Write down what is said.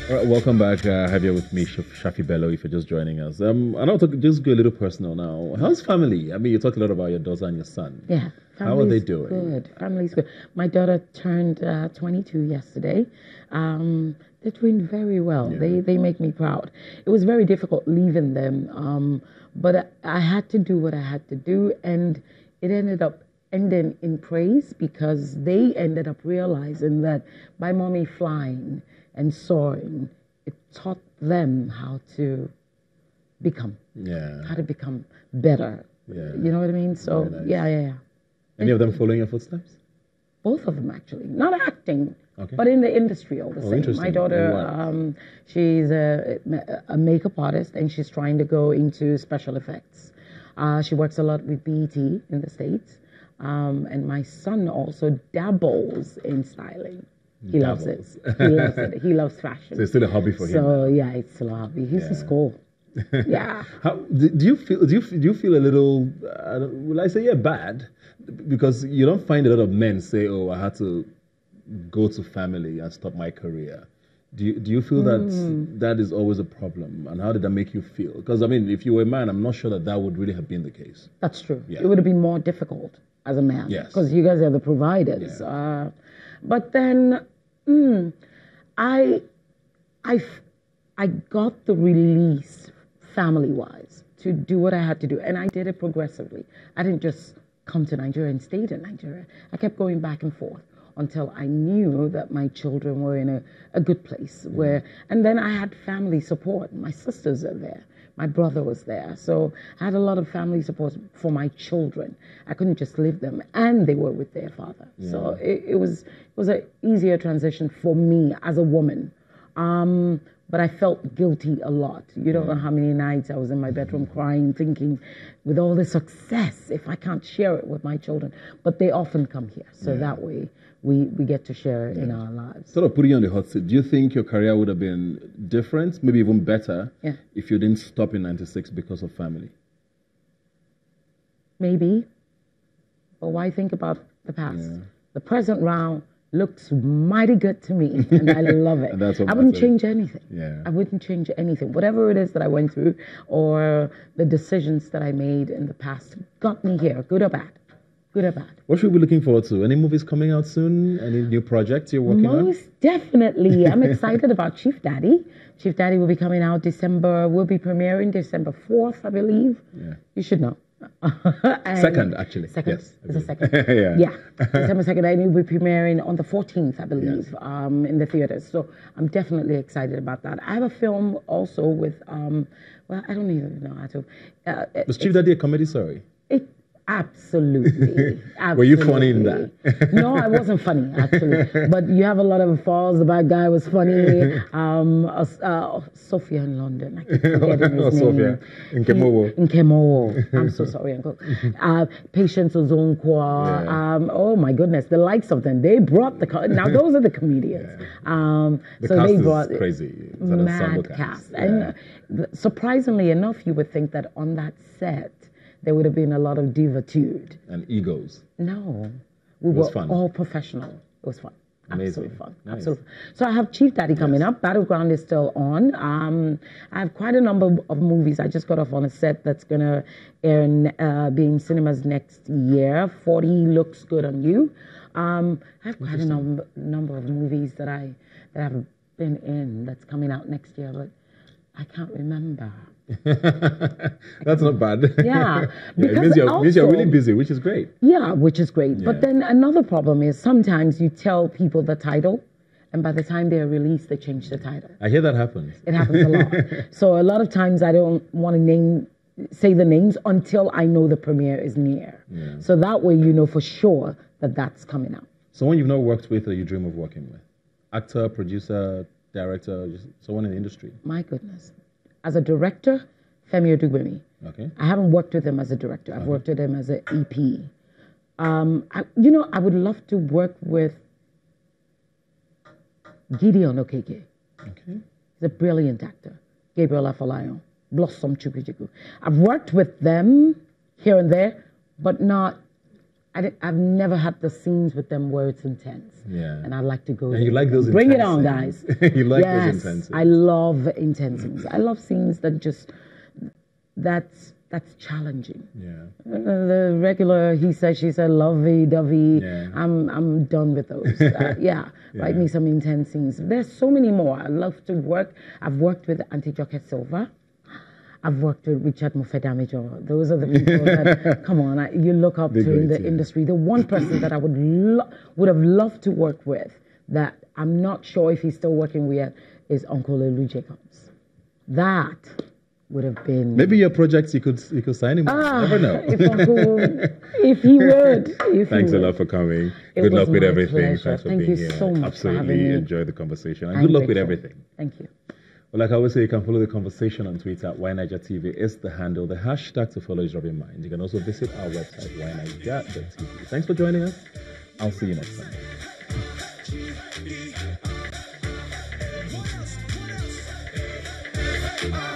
All right, welcome back. I have you with me, Shaffy Bello, if you're just joining us. And I'll just go a little personal now. How's family? I mean, you talked a lot about your daughter and your son. Yeah. How are they doing? Good. Family's good. My daughter turned 22 yesterday. They're doing very well. Yeah. They make me proud. It was very difficult leaving them, but I had to do what I had to do, and it ended up ending in praise because they ended up realizing that by mommy flying and soaring, it taught them how to become. Yeah. How to become better. Yeah. You know what I mean? So, nice. Yeah. Any of them following your footsteps? Both of them, actually. Not acting, but in the industry all the same. My daughter, she's a makeup artist, and she's trying to go into special effects. She works a lot with BET in the States. And my son also dabbles in styling. He loves it. He loves it. He loves fashion. So it's still a hobby for him. So yeah, it's still a hobby. He's in school. Yeah. Do you feel a little? Will I say bad? Because you don't find a lot of men say, "Oh, I had to go to family and stop my career." Do you feel that is always a problem? And how did that make you feel? Because I mean, if you were a man, I'm not sure that would really have been the case. That's true. Yeah. It would have been more difficult as a man. Yes. Because you guys are the providers. Yeah. But then I got the release family-wise to do what I had to do, and I did it progressively. I didn't just come to Nigeria and stayed in Nigeria. I kept going back and forth until I knew that my children were in a good place. And then I had family support. My sisters are there. My brother was there. So I had a lot of family support for my children. I couldn't just leave them. And they were with their father. Yeah. So it was an easier transition for me as a woman. But I felt guilty a lot. You don't know how many nights I was in my bedroom crying, thinking, with all this success, if I can't share it with my children. But they often come here. So that way we get to share it in our lives. Sort of putting you on the hot seat, do you think your career would have been different, maybe even better, if you didn't stop in '96 because of family? Maybe. But why think about the past? Yeah. The present round looks mighty good to me, and I love it. I wouldn't change anything. Yeah. I wouldn't change anything. Whatever it is that I went through or the decisions that I made in the past got me here, good or bad. Good or bad. What should we be looking forward to? Any movies coming out soon? Any new projects you're working on? Most definitely. I'm excited about Chief Daddy. Chief Daddy will be coming out will be premiering December 4th, I believe. Yeah. You should know. Second, actually. Second. Yes, it's a second. Yeah. December 2nd. And it will be premiering on the 14th, I believe, in the theaters. So I'm definitely excited about that. I have a film also with, well, I don't even know how to. Was Chief Daddy a comedy, sorry? Absolutely. Were you funny in that? No, I wasn't funny, actually. But you have a lot of falls. The bad guy was funny. Sophia in London. I keep forgetting his name. Sophia. In Kemowo. I'm so sorry, Uncle. Patience Ozonkwa. Oh, my goodness. The likes of them. They brought now, those are the comedians. The so cast they brought is crazy. It's mad cast. And surprisingly enough, you would think that on that set, there would have been a lot of divitude. And egos. No. We were all professional. It was fun. Amazing. Absolutely fun. Nice. Absolutely. So I have Chief Daddy coming up. Battleground is still on. I have quite a number of movies. I just got off on a set that's going to air be in cinemas next year. 40 Looks Good on You. I have quite a number of movies that I have been in that's coming out next year, but I can't remember. That's not bad. Yeah. It means you're really busy, which is great. Yeah, which is great. Yeah. But then another problem is sometimes you tell people the title, and by the time they're released, they change the title. I hear that happens. It happens a lot. So a lot of times I don't want to say the names until I know the premiere is near. Yeah. So that way you know for sure that that's coming out. Someone you've not worked with or you dream of working with? Actor, producer, director, just someone in the industry? My goodness. As a director, Femi Odugbemi. Okay. I haven't worked with him as a director. I've worked with him as an EP. I would love to work with Gideon Okeke. Okay. He's a brilliant actor. Gabriel Afolayan, Blossom Chukwuchukwu. I've worked with them here and there, but not I've never had the scenes with them where it's intense. Yeah. And I like to go And there. you like those Bring it intense on, scenes. guys. You like yes, those intense scenes. I love intense scenes. I love scenes that just, that's challenging. Yeah. The regular, he said, she said, lovey-dovey. Yeah. I'm done with those. Write me some intense scenes. There's so many more. I love to work. I've worked with Auntie Joke Silva. I've worked with Richard Mofedamijo. Those are the people that, come on, you look up to in the industry. The one person that I would have loved to work with that I'm not sure if he's still working with is Uncle Elu Jacobs. That would have been... Maybe your projects, you could sign him. Never know. If he would. Thanks a lot for coming. Good luck with everything. Pleasure. Thanks for Thank being you here. so much for having me. Enjoyed the conversation. And good luck with everything. Thank you. Well, like I always say, you can follow the conversation on Twitter at YNigerTV is the handle. The hashtag to follow is Rubbin Mind. You can also visit our website, yniger.tv. Thanks for joining us. I'll see you next time.